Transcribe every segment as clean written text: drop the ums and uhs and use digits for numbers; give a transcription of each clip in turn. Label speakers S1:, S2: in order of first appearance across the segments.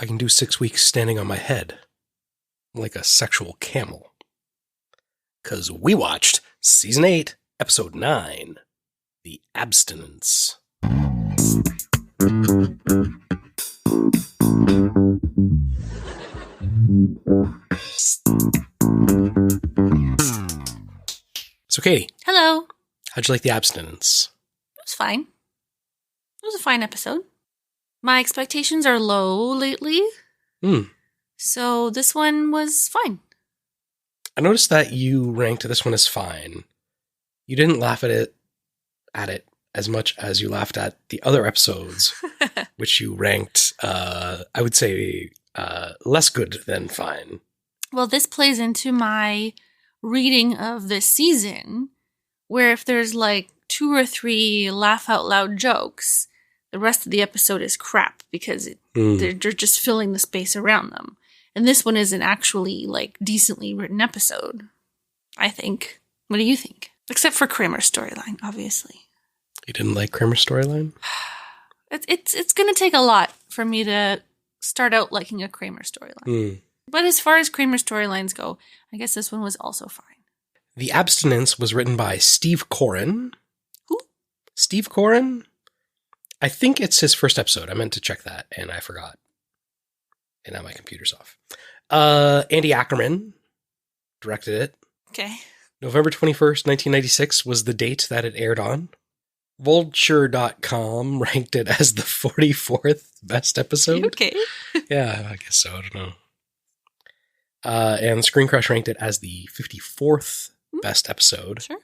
S1: I can do 6 weeks standing on my head like a sexual camel. Because we watched Season 8, Episode 9, The Abstinence. So, Katie.
S2: Hello.
S1: How'd you like The Abstinence?
S2: It was fine. It was a fine episode. My expectations are low lately. So this one was fine.
S1: I noticed that you ranked this one as fine. You didn't laugh at it as much as you laughed at the other episodes, which you ranked, I would say, less good than fine.
S2: Well, this plays into my reading of this season, where if there's like 2 or 3 laugh out loud jokes, the rest of the episode is crap because they're just filling the space around them. And this one is an actually like decently written episode, I think. What do you think? Except for Kramer's storyline, obviously.
S1: You didn't like Kramer's storyline?
S2: It's going to take a lot for me to start out liking a Kramer storyline. But as far as Kramer storylines go, I guess this one was also fine.
S1: The Abstinence was written by Steve Coren.
S2: Who?
S1: Steve Coren? I think it's his first episode. I meant to check that, and I forgot. And now my computer's off. Andy Ackerman directed it.
S2: Okay.
S1: November 21st, 1996 was the date that it aired on. Vulture.com ranked it as the 44th best episode.
S2: Okay.
S1: Yeah, I guess so. I don't know. And Screen Crush ranked it as the 54th best episode.
S2: Sure.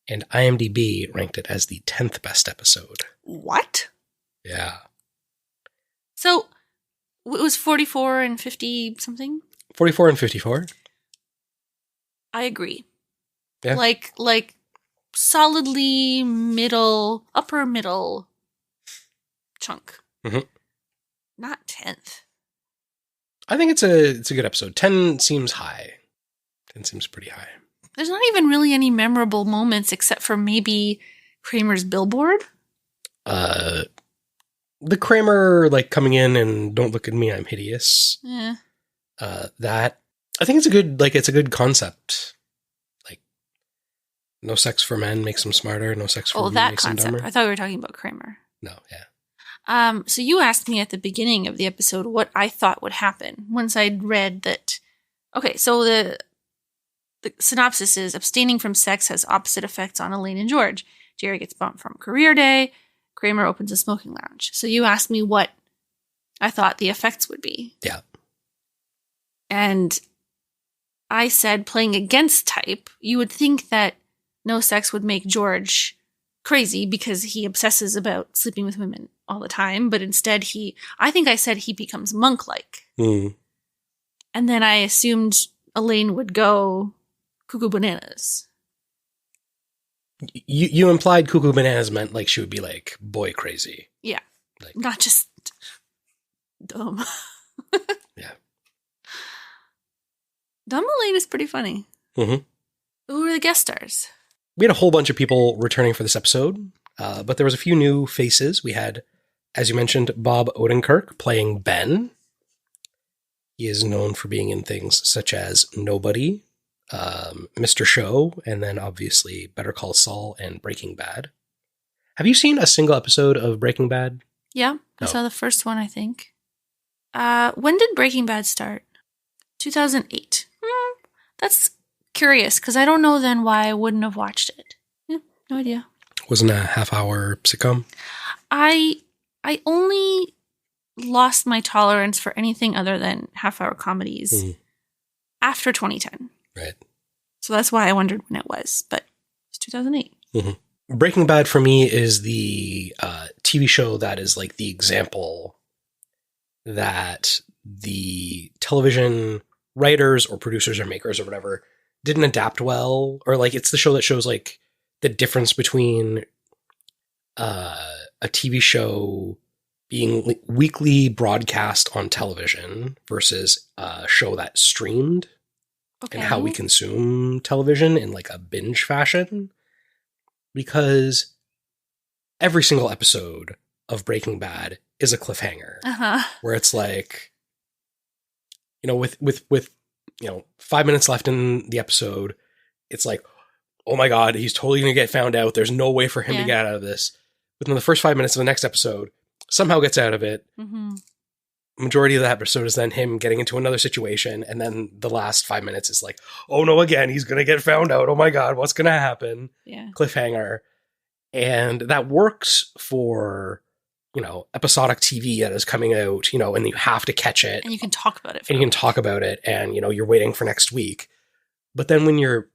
S1: And IMDb ranked it as the 10th best episode.
S2: What?
S1: Yeah.
S2: So it was 44 and 50 something?
S1: 44 and 54.
S2: I agree.
S1: Yeah.
S2: Like solidly upper middle chunk.
S1: Mm-hmm.
S2: Not 10th.
S1: I think it's a good episode. 10 seems high. 10 seems pretty high.
S2: There's not even really any memorable moments except for maybe Kramer's billboard.
S1: The Kramer like coming in and don't look at me, I'm hideous.
S2: Yeah.
S1: That I think it's a good concept. Like no sex for men makes them smarter. No sex for women
S2: that
S1: makes them
S2: concept.
S1: dumber.
S2: I thought we were talking about Kramer.
S1: No, yeah.
S2: So you asked me at the beginning of the episode what I thought would happen once I'd read that. Okay, so the synopsis is abstaining from sex has opposite effects on Elaine and George. Jerry gets bumped from career day. Kramer opens a smoking lounge. So you asked me what I thought the effects would be.
S1: Yeah.
S2: And I said, playing against type, you would think that no sex would make George crazy because he obsesses about sleeping with women all the time. But instead I think I said he becomes monk-like. And then I assumed Elaine would go cuckoo bananas.
S1: You implied cuckoo bananas meant like she would be like boy crazy.
S2: Yeah.
S1: Like,
S2: not just dumb.
S1: Yeah.
S2: Dumb Elaine is pretty funny.
S1: Mm-hmm.
S2: Who were the guest stars?
S1: We had a whole bunch of people returning for this episode, but there was a few new faces. We had, as you mentioned, Bob Odenkirk playing Ben. He is known for being in things such as Nobody, Mr. Show, and then obviously Better Call Saul and Breaking Bad. Have you seen a single episode of Breaking Bad?
S2: Yeah, I saw the first one, I think. When did Breaking Bad start? 2008. That's curious, because I don't know then why I wouldn't have watched it. Yeah, no idea.
S1: Wasn't a half-hour sitcom?
S2: I only lost my tolerance for anything other than half-hour comedies after 2010.
S1: Right.
S2: So that's why I wondered when it was, but it's 2008.
S1: Mm-hmm. Breaking Bad for me is the TV show that is like the example that the television writers or producers or makers or whatever didn't adapt well, or like it's the show that shows like the difference between a TV show being weekly broadcast on television versus a show that's streamed. Okay. And how we consume television in like a binge fashion. Because every single episode of Breaking Bad is a cliffhanger. Where it's like, with 5 minutes left in the episode, it's like, oh my God, he's totally going to get found out. There's no way for him to get out of this. Within the first 5 minutes of the next episode, somehow gets out of it. Mm-hmm. Majority of the episode is then him getting into another situation. And then the last 5 minutes is like, oh no, again, he's going to get found out. Oh my God, what's going to happen?
S2: Yeah.
S1: Cliffhanger. And that works for, episodic TV that is coming out, and you have to catch it.
S2: And you can talk about it.
S1: And you're waiting for next week. But then when you're,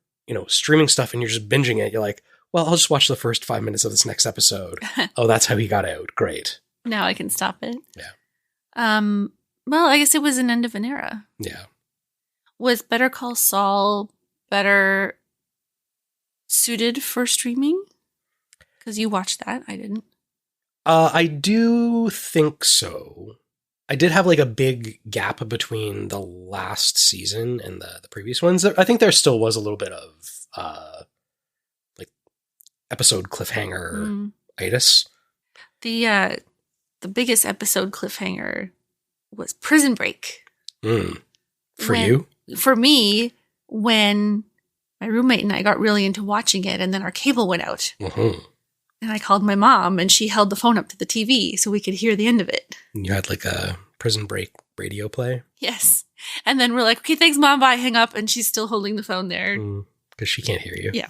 S1: streaming stuff and you're just binging it, you're like, well, I'll just watch the first 5 minutes of this next episode. Oh, that's how he got out. Great.
S2: Now I can stop it.
S1: Yeah.
S2: Well, I guess it was an end of an era.
S1: Yeah.
S2: Was Better Call Saul better suited for streaming? Because you watched that. I didn't.
S1: I do think so. I did have like a big gap between the last season and the previous ones. I think there still was a little bit of like episode cliffhanger itis.
S2: The biggest episode cliffhanger was Prison Break.
S1: You?
S2: For me, when my roommate and I got really into watching it and then our cable went out. Mm-hmm. And I called my mom and she held the phone up to the TV so we could hear the end of it.
S1: You had like a Prison Break radio play?
S2: Yes. And then we're like, okay, thanks, Mom, bye, hang up. And she's still holding the phone there.
S1: Because she can't hear you.
S2: Yeah.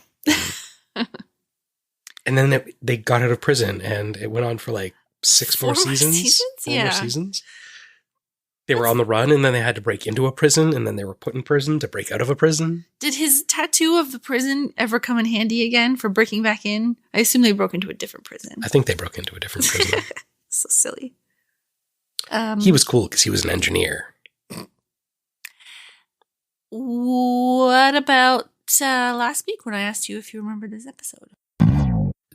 S1: And then they got out of prison and it went on for like four more seasons. Four more seasons. They were on the run and then they had to break into a prison and then they were put in prison to break out of a prison.
S2: Did his tattoo of the prison ever come in handy again for breaking back in? I assume they broke into a different prison.
S1: I think they broke into a different prison.
S2: So silly.
S1: He was cool because he was an engineer.
S2: What about last week when I asked you if you remember this episode?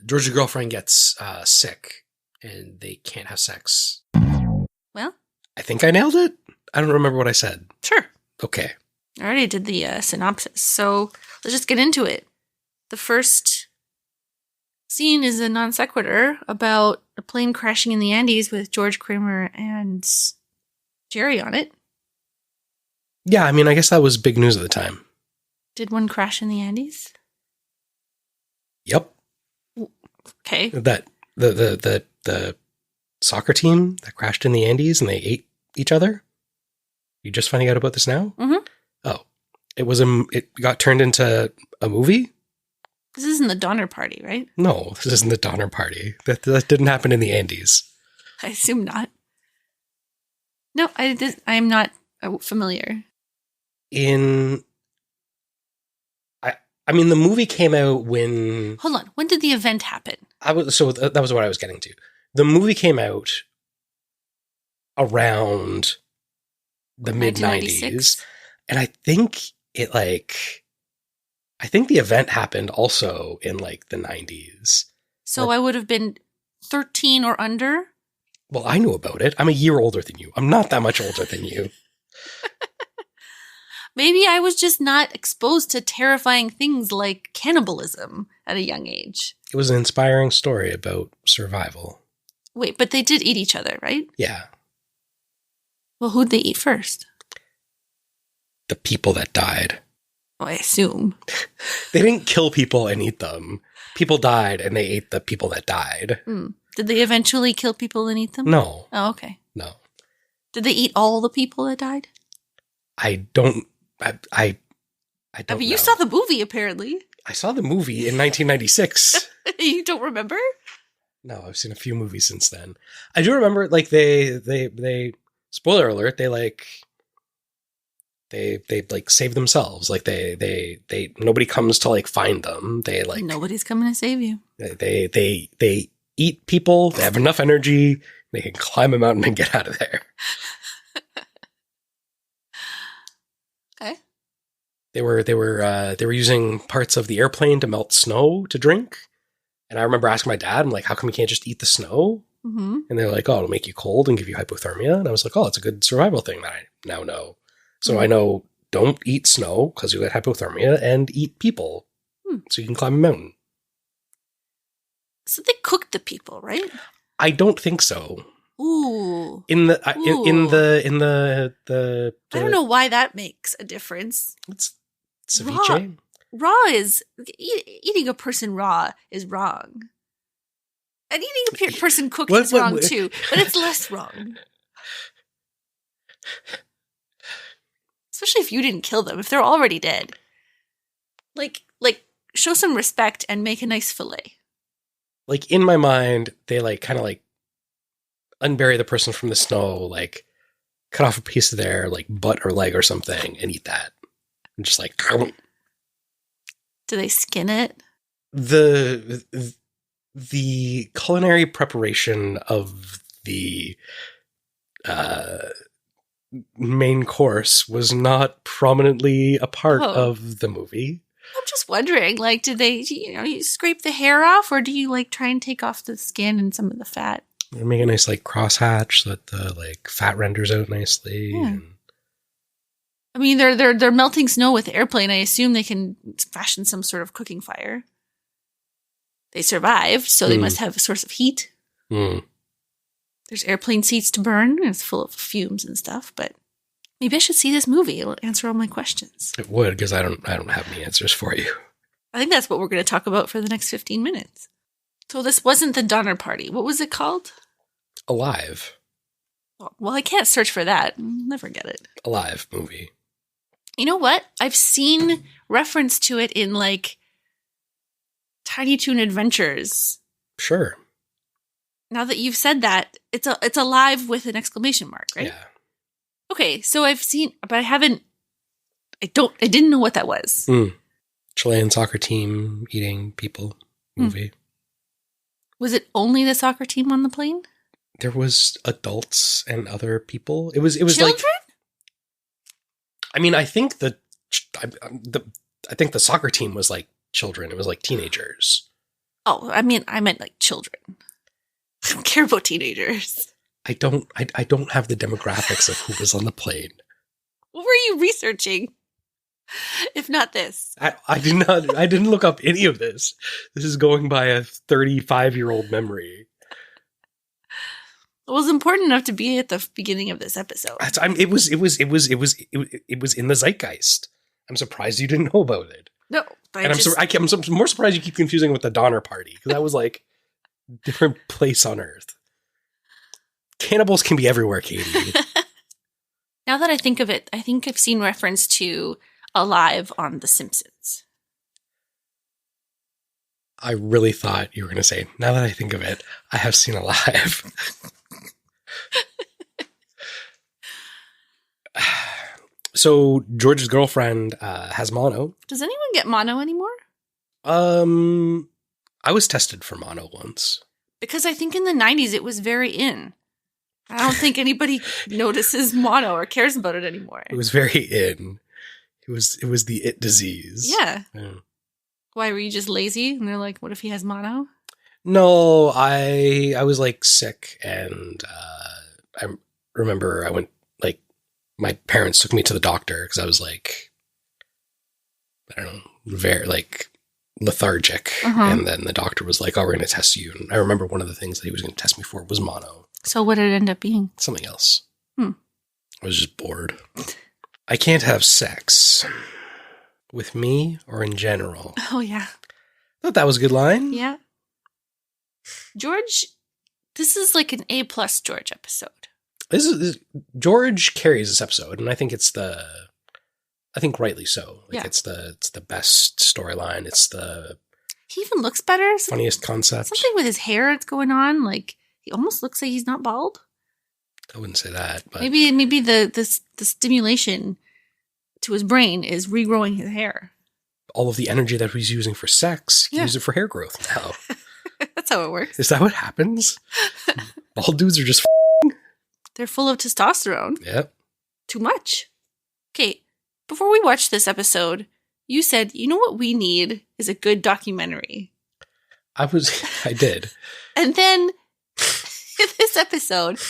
S1: George's girlfriend gets sick and they can't have sex.
S2: Well,
S1: I think I nailed it. I don't remember what I said.
S2: Sure.
S1: Okay.
S2: I already did the synopsis, so let's just get into it. The first scene is a non sequitur about a plane crashing in the Andes with George Kramer and Jerry on it.
S1: Yeah, I mean, I guess that was big news at the time.
S2: Did one crash in the Andes?
S1: Yep.
S2: Okay.
S1: That the soccer team that crashed in the Andes and they ate each other? You just finding out about this now?
S2: Mm-hmm.
S1: Oh. It got turned into a movie?
S2: This isn't the Donner Party, right?
S1: No, this isn't the Donner Party. That didn't happen in the Andes.
S2: I assume not. No, I'm not familiar.
S1: I mean, the movie came out when...
S2: Hold on. When did the event happen?
S1: That was what I was getting to. The movie came out around the mid-90s. And I think the event happened also in like the 90s.
S2: So I would have been 13 or under?
S1: Well, I knew about it. I'm a year older than you. I'm not that much older than you.
S2: Maybe I was just not exposed to terrifying things like cannibalism at a young age.
S1: It was an inspiring story about survival.
S2: Wait, but they did eat each other, right?
S1: Yeah.
S2: Well, who'd they eat first?
S1: The people that died.
S2: Well, I assume.
S1: They didn't kill people and eat them. People died and they ate the people that died.
S2: Did they eventually kill people and eat them?
S1: No.
S2: Oh, okay.
S1: No.
S2: Did they eat all the people that died?
S1: I don't
S2: I mean, you saw the movie, apparently.
S1: I saw the movie in 1996.
S2: You don't remember?
S1: No, I've seen a few movies since then. I do remember, like, they spoiler alert, they save themselves. Like, they nobody comes to, like, find them.
S2: Nobody's coming to save you.
S1: They eat people. They have enough energy. They can climb a mountain and get out of there.
S2: Okay.
S1: They were using parts of the airplane to melt snow to drink. And I remember asking my dad, I'm like, how come we can't just eat the snow? Mm-hmm. And they're like, oh, it'll make you cold and give you hypothermia. And I was like, oh, it's a good survival thing that I now know. So I know, don't eat snow because you get hypothermia, and eat people so you can climb a mountain.
S2: So they cooked the people, right?
S1: I don't think so.
S2: Ooh.
S1: In the
S2: I don't know why that makes a difference.
S1: It's ceviche.
S2: Raw is eating a person raw is wrong. And eating a person cooked is wrong too, but it's less wrong. Especially if you didn't kill them, if they're already dead. Like show some respect and make a nice fillet.
S1: Like in my mind, they like kind of like unbury the person from the snow, like cut off a piece of their like butt or leg or something and eat that. I'm just like, ow.
S2: Do they skin it?
S1: The culinary preparation of the main course was not prominently a part of the movie.
S2: I'm just wondering, like, did they, you scrape the hair off, or do you like try and take off the skin and some of the fat?
S1: They make a nice like crosshatch so that the like fat renders out nicely.
S2: Yeah.
S1: And
S2: I mean, they're melting snow with the airplane. I assume they can fashion some sort of cooking fire. They survived, so they must have a source of heat. There's airplane seats to burn. It's full of fumes and stuff, but maybe I should see this movie. It'll answer all my questions.
S1: It would, because I don't have any answers for you.
S2: I think that's what we're going to talk about for the next 15 minutes. So this wasn't the Donner Party. What was it called?
S1: Alive.
S2: Well, I can't search for that. I'll never get it.
S1: Alive movie.
S2: You know what? I've seen reference to it in like Tiny Toon Adventures.
S1: Sure.
S2: Now that you've said that, it's alive with an exclamation mark, right?
S1: Yeah.
S2: Okay, so I've seen, but I didn't know what that was.
S1: Chilean soccer team eating people movie.
S2: Was it only the soccer team on the plane?
S1: There was adults and other people. It was
S2: Children?
S1: like, I mean, I think the soccer team was like children. It was like teenagers.
S2: Oh, I meant like children. I don't care about teenagers.
S1: I don't have the demographics of who was on the plane.
S2: What were you researching? If not this.
S1: I didn't look up any of this. This is going by a 35-year-old memory.
S2: It was important enough to be at the beginning of this episode.
S1: It was in the zeitgeist. I'm surprised you didn't know about it.
S2: No,
S1: I'm more surprised you keep confusing it with the Donner Party, because that was like a different place on Earth. Cannibals can be everywhere, Katy.
S2: Now that I think of it, I think I've seen reference to Alive on The Simpsons.
S1: I really thought you were going to say, now that I think of it, I have seen Alive. So George's girlfriend has mono.
S2: Does anyone get mono anymore?
S1: I was tested for mono once.
S2: Because I think in the 90s it was very in. I don't think anybody notices mono or cares about it anymore.
S1: It was very in. It was the it disease.
S2: Yeah. Why, were you just lazy? And they're like, what if he has mono?
S1: No, I was like sick, and I remember I went, like, my parents took me to the doctor because I was like, I don't know, very like lethargic. And then the doctor was like, oh, we're going to test you. And I remember one of the things that he was going to test me for was mono.
S2: So what did it end up being?
S1: Something else. I was just bored. I can't have sex with me or in general.
S2: Oh, yeah.
S1: Thought that was a good line.
S2: Yeah. George, this is like an A+ George episode.
S1: George carries this episode, and I think I think rightly so. Like, it's the best storyline.
S2: He even looks better.
S1: Funniest concept.
S2: Something with his hair that's going on. Like, he almost looks like he's not bald.
S1: I wouldn't say that, but
S2: maybe the stimulation to his brain is regrowing his hair.
S1: All of the energy that he's using for sex, he can use it for hair growth now.
S2: That's how it works.
S1: Is that what happens? Bald dudes are just
S2: They're full of testosterone.
S1: Yep.
S2: Too much. Okay, before we watch this episode, you said, you know what we need is a good documentary. I
S1: did.
S2: And then in this episode,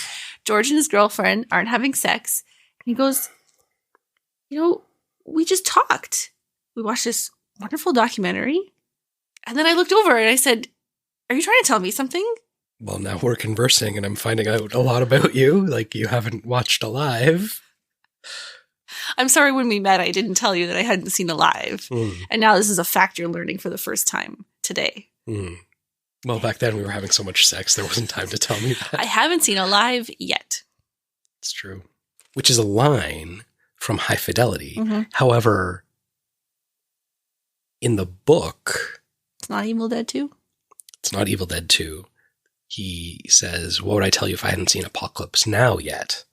S2: George and his girlfriend aren't having sex. And he goes, we just talked. We watched this wonderful documentary. And then I looked over and I said, are you trying to tell me something?
S1: Well, now we're conversing and I'm finding out a lot about you, like you haven't watched Alive.
S2: I'm sorry when we met, I didn't tell you that I hadn't seen Alive. And now this is a fact you're learning for the first time today.
S1: Well, back then we were having so much sex, there wasn't time to tell me that.
S2: I haven't seen Alive yet.
S1: It's true. Which is a line from High Fidelity. However, in the book...
S2: It's not Evil Dead 2?
S1: It's not Evil Dead 2. He says, what would I tell you if I hadn't seen Apocalypse Now yet?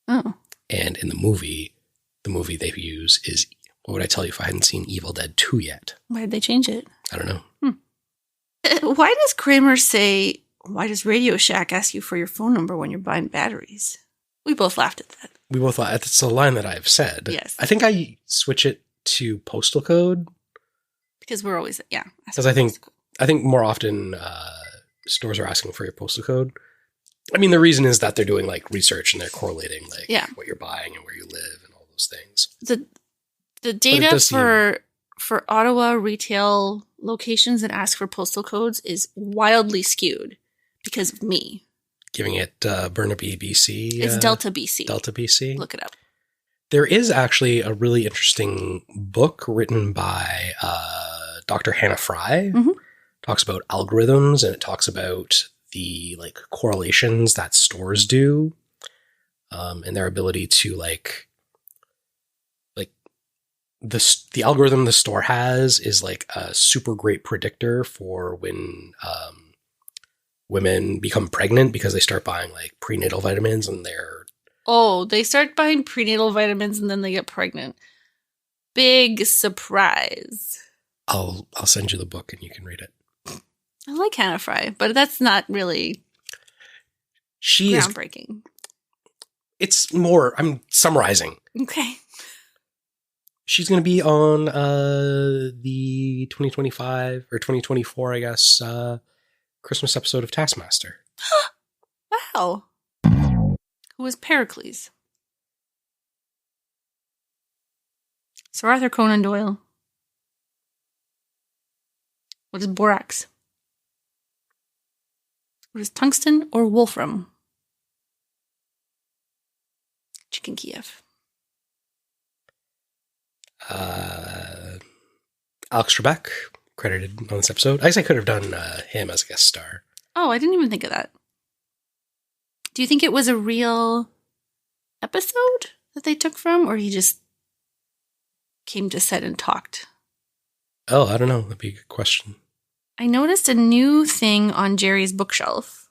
S2: Oh.
S1: And in the movie they use is, what would I tell you if I hadn't seen Evil Dead 2 yet?
S2: Why did they change it?
S1: I don't know.
S2: Why does Kramer say, why does Radio Shack ask you for your phone number when you're buying batteries? We both laughed at that.
S1: We both laughed. It's a line that I've said.
S2: Yes.
S1: I think I switch it to postal code.
S2: Because we're always, yeah.
S1: Because I think more often stores are asking for your postal code. I mean, the reason is that they're doing like research and they're correlating like what you're buying and where you live and all those things.
S2: The data for Ottawa retail locations that ask for postal codes is wildly skewed because of me.
S1: Giving it Burnaby, BC.
S2: It's Delta, BC.
S1: Delta, BC.
S2: Look it up.
S1: There is actually a really interesting book written by Dr. Hannah Fry. Talks about algorithms, and it talks about the like correlations that stores do, and their ability to like the algorithm the store has is like a super great predictor for when women become pregnant because they start buying like prenatal vitamins and
S2: they start buying prenatal vitamins and then they get pregnant. Big surprise.
S1: I'll send you the book and you can read it.
S2: I like Hannah Fry, but that's not really groundbreaking.
S1: It's more, I'm summarizing.
S2: Okay.
S1: She's going to be on the 2025 or 2024, I guess, Christmas episode of Taskmaster.
S2: Wow. Who was Pericles? Sir Arthur Conan Doyle. What is borax? What is tungsten or wolfram? Chicken Kiev.
S1: Alex Trebek, credited on this episode. I guess I could have done him as a guest star.
S2: Oh, I didn't even think of that. Do you think it was a real episode that they took from, or he just came to set and talked?
S1: Oh, I don't know. That'd be a good question.
S2: I noticed a new thing on Jerry's bookshelf.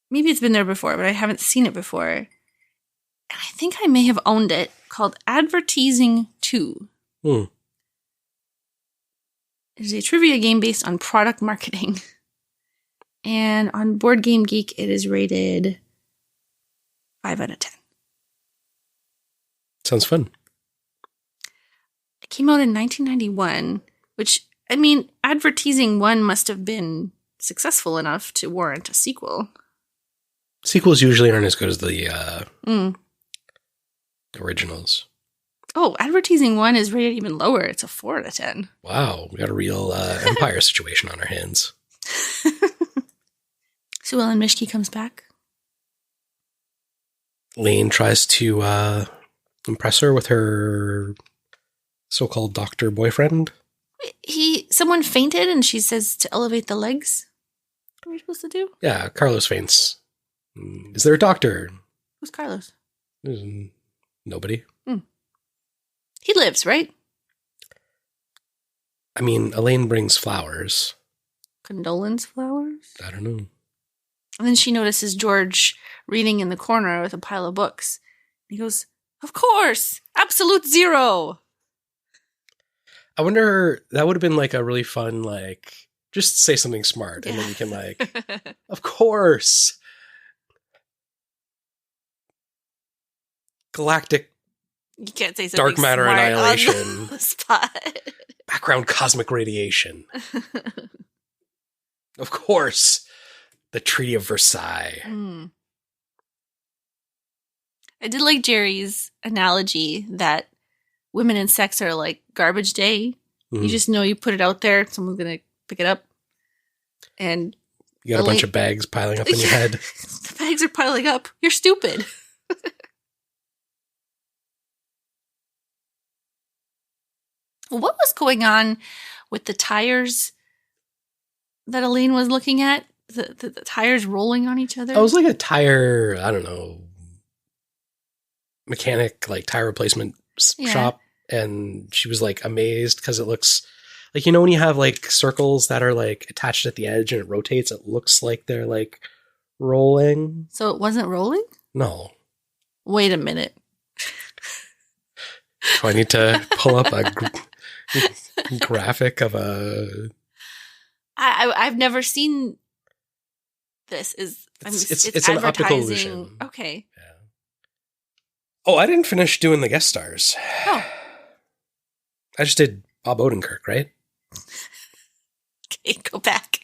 S2: Maybe it's been there before, but I haven't seen it before. And I think I may have owned it, called Advertising 2. It is a trivia game based on product marketing. And on Board Game Geek, it is rated 5 out of 10.
S1: Sounds fun.
S2: It came out in 1991, which, I mean, Advertising 1 must have been successful enough to warrant a sequel.
S1: Sequels usually aren't as good as the originals. Oh,
S2: Advertising 1 is rated even lower. It's a 4 out of 10.
S1: Wow, we got a real Empire situation on our hands.
S2: Sue Ellen Mishke comes back.
S1: Lane tries to impress her with her so-called doctor boyfriend.
S2: Someone fainted and she says to elevate the legs. What are we supposed to do?
S1: Yeah, Carlos faints. Is there a doctor?
S2: Who's Carlos?
S1: Nobody.
S2: He lives, right?
S1: I mean, Elaine brings flowers.
S2: Condolence flowers?
S1: I don't know.
S2: And then she notices George reading in the corner with a pile of books. He goes, "Of course! Absolute zero!"
S1: I wonder, that would have been like a really fun, like, just say something smart and then you can like, of course! Galactic
S2: You can't say something
S1: dark matter
S2: smart
S1: annihilation.
S2: on the spot.
S1: Background cosmic radiation. Of course. The Treaty of Versailles.
S2: I did like Jerry's analogy that women and sex are like garbage day. You just know you put it out there, someone's going to pick it up. And
S1: You got a bunch of bags piling up in your head.
S2: The bags are piling up. You're stupid. What was going on with the tires that Elaine was looking at? The tires rolling on each other?
S1: It was like a tire, I don't know, mechanic, like tire replacement shop. And she was like amazed because it looks like, when you have like circles that are like attached at the edge and it rotates, it looks like they're like rolling.
S2: So it wasn't rolling?
S1: No.
S2: Wait a minute.
S1: Do I need to pull up a graphic of a...
S2: I've never seen this. It's
S1: an optical illusion.
S2: Okay.
S1: Yeah. Oh, I didn't finish doing the guest stars.
S2: Oh.
S1: I just did Bob Odenkirk, right?
S2: Okay, go back.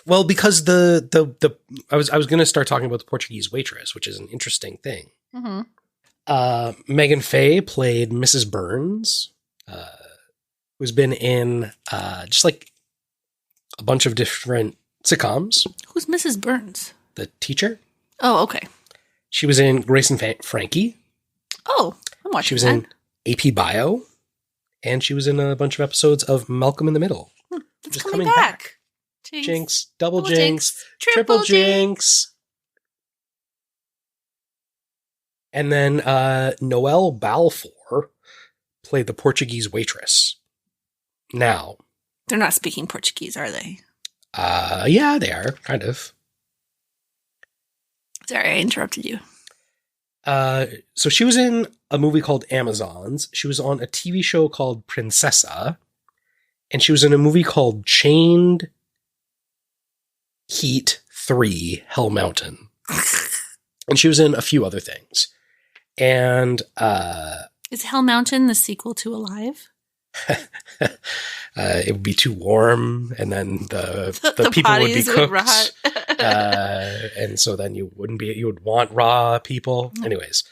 S1: Well, because I was going to start talking about the Portuguese waitress, which is an interesting thing.
S2: Mm-hmm.
S1: Megan Faye played Mrs. Burns, who's been in just like a bunch of different sitcoms.
S2: Who's Mrs. Burns?
S1: The teacher.
S2: Oh, okay.
S1: She was in Grace and Frankie.
S2: Oh, I'm watching.
S1: She was in AP Bio, and she was in a bunch of episodes of Malcolm in the Middle.
S2: It's coming back.
S1: Jinx, double jinx, triple jinx. And then Noelle Balfour played the Portuguese waitress. Now,
S2: they're not speaking Portuguese, are they?
S1: Yeah, they are, kind of.
S2: Sorry, I interrupted you.
S1: So she was in a movie called Amazons. She was on a TV show called Princessa. And she was in a movie called Chained Heat 3 Hell Mountain. And she was in a few other things. And
S2: is Hell Mountain the sequel to Alive?
S1: It would be too warm, and then the people would be cooked. And so then you would want raw people. Mm. Anyways.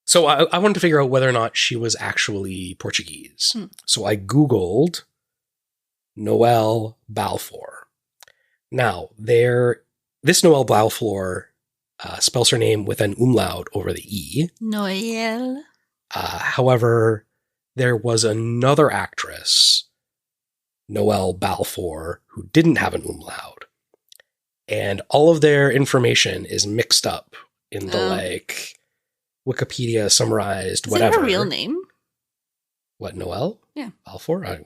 S1: So I wanted to figure out whether or not she was actually Portuguese. Hmm. So I Googled Noelle Balfour. Now, this Noelle Balfour spells her name with an umlaut over the E.
S2: Noelle.
S1: However, there was another actress, Noelle Balfour, who didn't have an umlaut. And all of their information is mixed up in the Wikipedia summarized, whatever.
S2: Is that her real name?
S1: What, Noelle?
S2: Yeah.
S1: Balfour?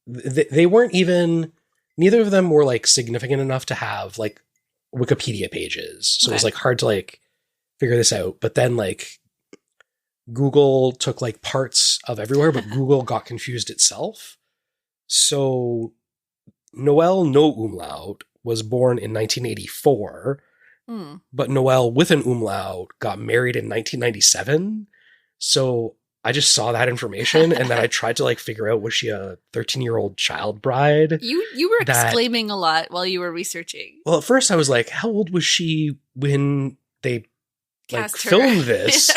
S1: They weren't even, neither of them were like significant enough to have like Wikipedia pages. So it was like hard to like figure this out. But then like Google took like parts of everywhere, but Google got confused itself. So Noelle no umlaut was born in 1984. But Noelle with an umlaut got married in 1997. So I just saw that information and then I tried to like figure out, was she a 13-year-old child bride?
S2: You were exclaiming a lot while you were researching.
S1: Well, at first I was like, how old was she when they like filmed this?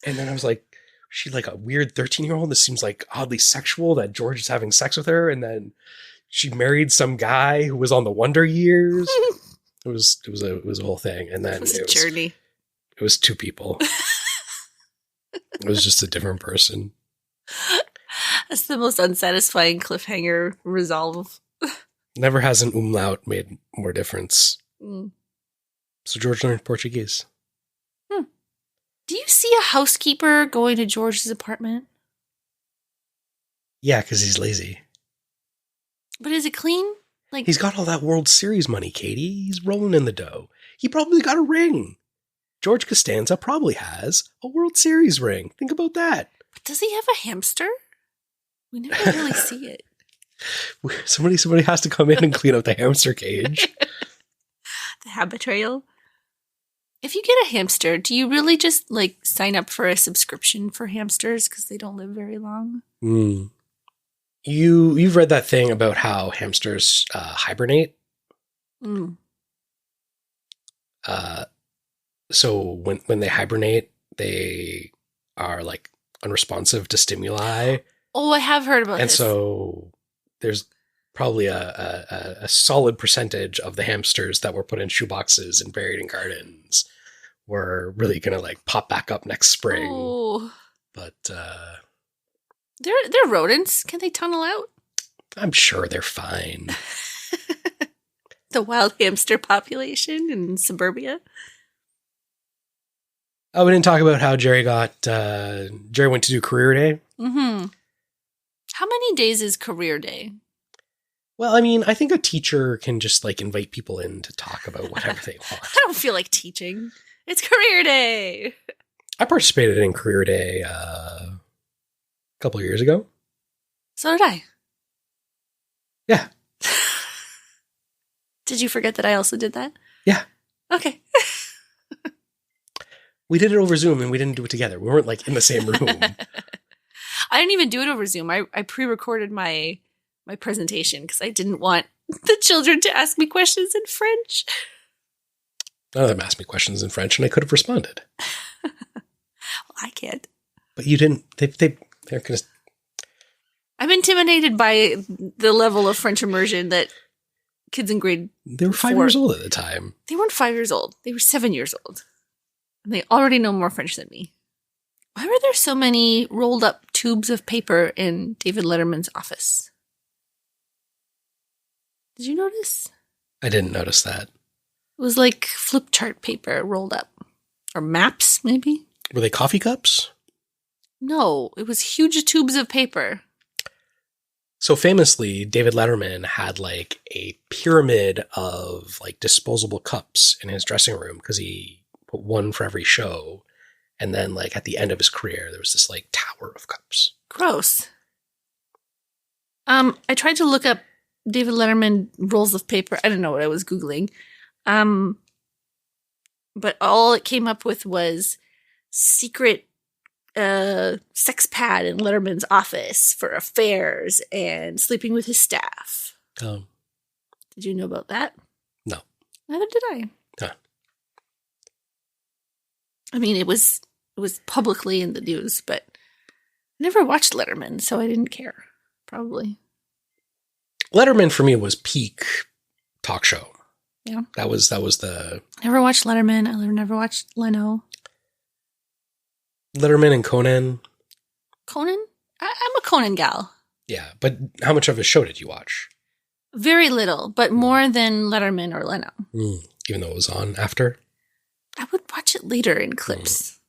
S1: And then I was like, she like a weird 13-year-old? This seems like oddly sexual that George is having sex with her. And then she married some guy who was on the Wonder Years. It was a whole thing, and then
S2: it was a journey.
S1: It was two people. It was just a different person.
S2: That's the most unsatisfying cliffhanger resolve.
S1: Never has an umlaut made more difference. So George learned Portuguese.
S2: Do you see a housekeeper going to George's apartment?
S1: Yeah, because he's lazy.
S2: But is it clean? Like,
S1: he's got all that World Series money, Katie. He's rolling in the dough. He probably got a ring. George Costanza probably has a World Series ring. Think about that.
S2: But does he have a hamster? We never really see it.
S1: Somebody has to come in and clean up the hamster cage.
S2: The habit trail. If you get a hamster, do you really just like sign up for a subscription for hamsters because they don't live very long?
S1: You've read that thing about how hamsters hibernate? So when they hibernate, they are like unresponsive to stimuli.
S2: Oh, I have heard about this.
S1: And so there's Probably a solid percentage of the hamsters that were put in shoeboxes and buried in gardens were really going to like pop back up next spring.
S2: Oh.
S1: But
S2: they're rodents. Can they tunnel out?
S1: I'm sure they're fine.
S2: The wild hamster population in suburbia.
S1: Oh, we didn't talk about how Jerry went to do career day.
S2: Mm-hmm. How many days is career day?
S1: Well, I mean, I think a teacher can just like invite people in to talk about whatever they want.
S2: I don't feel like teaching. It's career day.
S1: I participated in career day a couple of years ago.
S2: So did I.
S1: Yeah.
S2: Did you forget that I also did that?
S1: Yeah.
S2: Okay.
S1: We did it over Zoom and we didn't do it together. We weren't like in the same room.
S2: I didn't even do it over Zoom. I pre-recorded my presentation because I didn't want the children to ask me questions in French.
S1: None of them asked me questions in French and I could have responded.
S2: Well, I can't.
S1: But you didn't. They're going to.
S2: I'm intimidated by the level of French immersion that kids in grade
S1: They were 5 years old at the time.
S2: They weren't 5 years old. They were 7 years old. And they already know more French than me. Why were there so many rolled up tubes of paper in David Letterman's office? Did you notice?
S1: I didn't notice that.
S2: It was like flip chart paper rolled up. Or maps, maybe?
S1: Were they coffee cups?
S2: No, it was huge tubes of paper.
S1: So famously, David Letterman had like a pyramid of like disposable cups in his dressing room because he put one for every show. And then like at the end of his career, there was this like tower of cups.
S2: Gross. I tried to look up David Letterman rolls of paper. I don't know what I was Googling. But all it came up with was secret sex pad in Letterman's office for affairs and sleeping with his staff.
S1: Oh.
S2: Did you know about that?
S1: No.
S2: Neither did I.
S1: Huh.
S2: I mean, it was publicly in the news, but I never watched Letterman, so I didn't care. Probably.
S1: Letterman for me was peak talk show.
S2: Yeah.
S1: That was the
S2: Never watched Letterman. I never watched Leno.
S1: Letterman and Conan.
S2: Conan? I'm a Conan gal.
S1: Yeah, but how much of his show did you watch?
S2: Very little, but more than Letterman or Leno.
S1: Even though it was on after?
S2: I would watch it later in clips.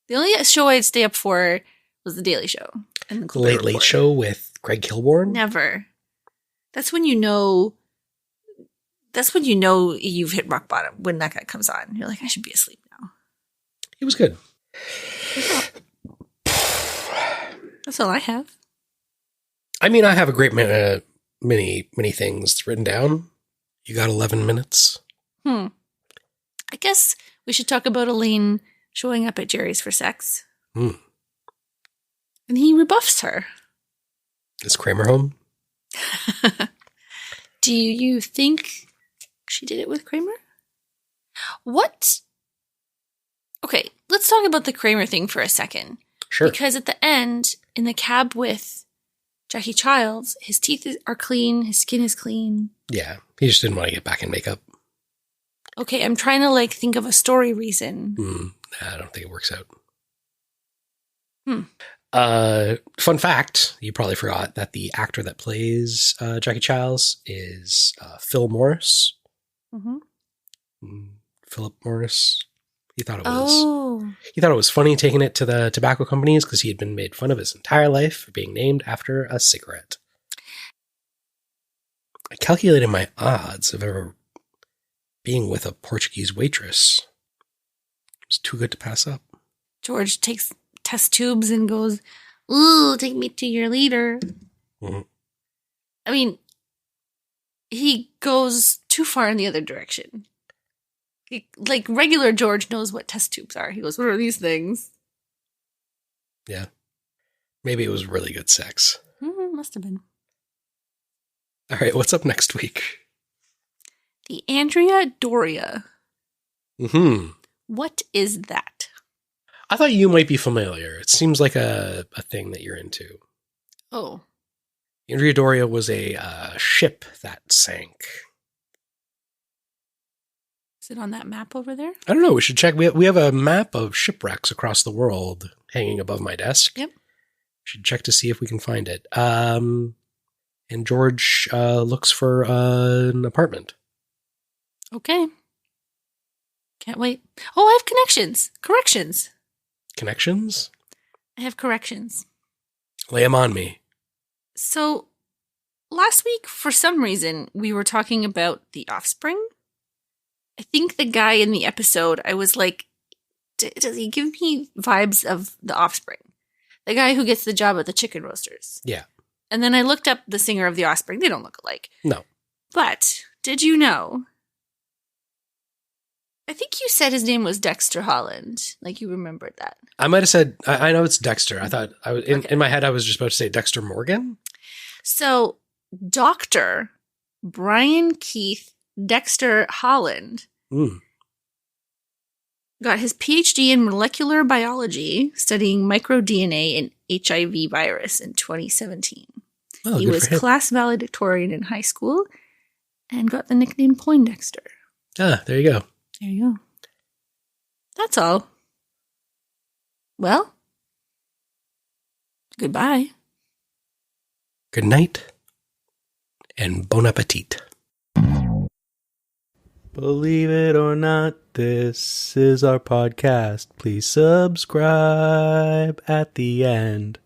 S2: The only show I'd stay up for was The Daily Show. And
S1: The Late Late Show with Greg Kilborn?
S2: Never. That's when you know you've hit rock bottom, when that guy comes on. You're like, I should be asleep now.
S1: He was good.
S2: That's all I have.
S1: I mean, I have a great many things written down. You got 11 minutes?
S2: I guess we should talk about Elaine showing up at Jerry's for sex. And he rebuffs her.
S1: Is Kramer home?
S2: Do you think she did it with Kramer? What? Okay, let's talk about the Kramer thing for a second.
S1: Sure.
S2: Because at the end, in the cab with Jackie Childs, his teeth are clean, his skin is clean.
S1: Yeah, he just didn't want to get back in makeup.
S2: Okay, I'm trying to think of a story reason.
S1: I don't think it works out. Fun fact, you probably forgot that the actor that plays Jackie Childs is Phil Morris. Philip Morris. He thought it was funny taking it to the tobacco companies because he had been made fun of his entire life for being named after a cigarette. I calculated my odds of ever being with a Portuguese waitress. It was too good to pass up.
S2: George takes test tubes and goes, "Ooh, take me to your leader." I mean, he goes too far in the other direction. Regular George knows what test tubes are. He goes, "What are these things?"
S1: Yeah. Maybe it was really good sex.
S2: Must have been.
S1: All right, what's up next week?
S2: The Andrea Doria. What is that?
S1: I thought you might be familiar. It seems like a thing that you're into.
S2: Oh.
S1: Andrea Doria was a ship that sank.
S2: Is it on that map over there?
S1: I don't know. We should check. We have a map of shipwrecks across the world hanging above my desk.
S2: Yep.
S1: Should check to see if we can find it. And George looks for an apartment.
S2: Okay. Can't wait. Oh, I have connections. Corrections.
S1: Connections?
S2: I have corrections.
S1: Lay them on me.
S2: So, last week, for some reason, we were talking about The Offspring. I think the guy in the episode, I was like, does he give me vibes of The Offspring? The guy who gets the job at the chicken roasters.
S1: Yeah.
S2: And then I looked up the singer of The Offspring. They don't look alike.
S1: No.
S2: But, did you know? I think you said his name was Dexter Holland. Like you remembered that.
S1: I might have said, I know it's Dexter. I thought, in my head, I was just about to say Dexter Morgan.
S2: So, Dr. Brian Keith Dexter Holland got his PhD in molecular biology, studying microDNA and HIV virus in 2017.
S1: Oh,
S2: he was class valedictorian in high school and got the nickname Poindexter.
S1: Ah, there you go.
S2: There you go. That's all. Well, goodbye.
S1: Good night and bon appetit.
S3: Believe it or not, this is our podcast. Please subscribe at the end.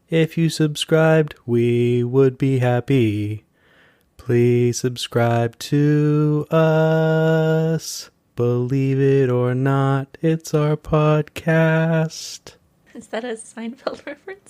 S3: If you subscribed, we would be happy. Please subscribe to us. Believe it or not, it's our podcast.
S2: Is that a Seinfeld reference?